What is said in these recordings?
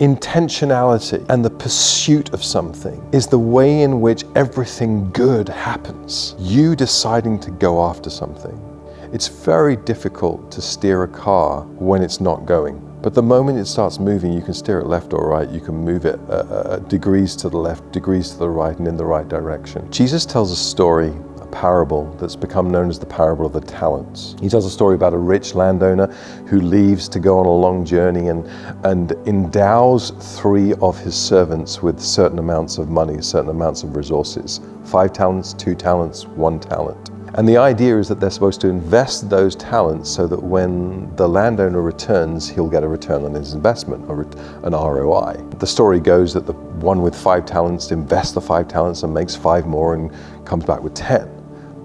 Intentionality and the pursuit of something is the way in which everything good happens. You deciding to go after something. It's very difficult to steer a car when it's not going. But the moment it starts moving, you can steer it left or right. You can move it degrees to the left, degrees to the right, and in the right direction. Jesus tells a story, a parable, that's become known as the parable of the talents. He tells a story about a rich landowner who leaves to go on a long journey and endows 3 of his servants with certain amounts of money, certain amounts of resources. 5 talents, 2 talents, 1 talent. And the idea is that they're supposed to invest those talents so that when the landowner returns, he'll get a return on his investment, or an ROI. The story goes that the one with 5 talents invests the 5 talents and makes 5 more and comes back with 10.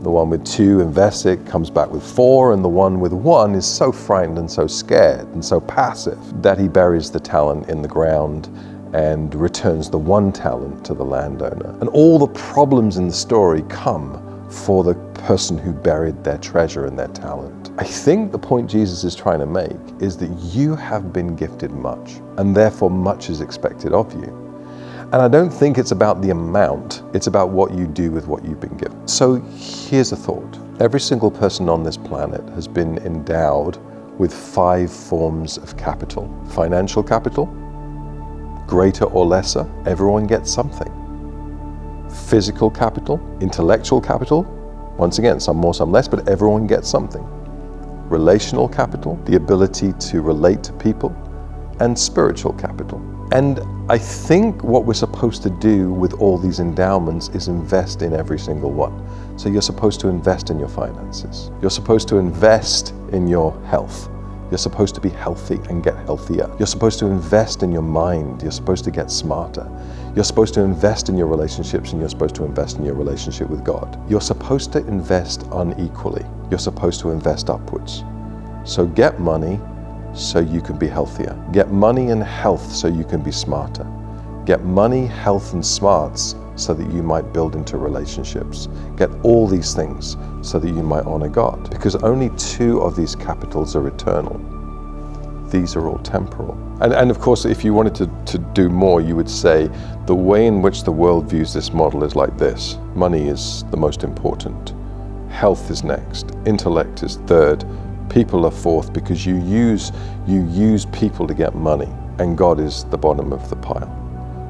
The one with 2 invests it, comes back with 4, and the one with 1 is so frightened and so scared and so passive that he buries the talent in the ground and returns the 1 talent to the landowner. And all the problems in the story come for the person who buried their treasure and their talent. I think the point Jesus is trying to make is that you have been gifted much, and therefore much is expected of you. And I don't think it's about the amount, it's about what you do with what you've been given. So here's a thought. Every single person on this planet has been endowed with 5 forms of capital. Financial capital, greater or lesser, everyone gets something. Physical capital, intellectual capital, once again, some more, some less, but everyone gets something. Relational capital, the ability to relate to people, and spiritual capital. And I think what we're supposed to do with all these endowments is invest in every single one. So you're supposed to invest in your finances. You're supposed to invest in your health. You're supposed to be healthy and get healthier. You're supposed to invest in your mind. You're supposed to get smarter. You're supposed to invest in your relationships, and you're supposed to invest in your relationship with God. You're supposed to invest unequally. You're supposed to invest upwards. So get money so you can be healthier. Get money and health so you can be smarter. Get money, health, and smarts so that you might build into relationships. Get all these things so that you might honor God. Because only 2 of these capitals are eternal. These are all temporal. And of course, if you wanted to do more, you would say the way in which the world views this model is like this. Money is the most important. Health is next. Intellect is third. People are fourth, because you use people to get money, and God is the bottom of the pile.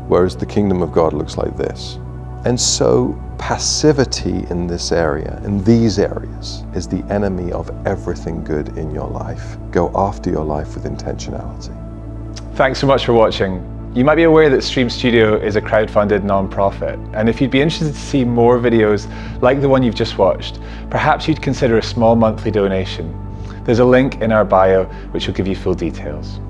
Whereas the kingdom of God looks like this. And so passivity in this area, in these areas, is the enemy of everything good in your life. Go after your life with intentionality. Thanks so much for watching. You might be aware that Stream Studio is a crowd-funded non-profit, and if you'd be interested to see more videos like the one you've just watched, perhaps you'd consider a small monthly donation. There's a link in our bio which will give you full details.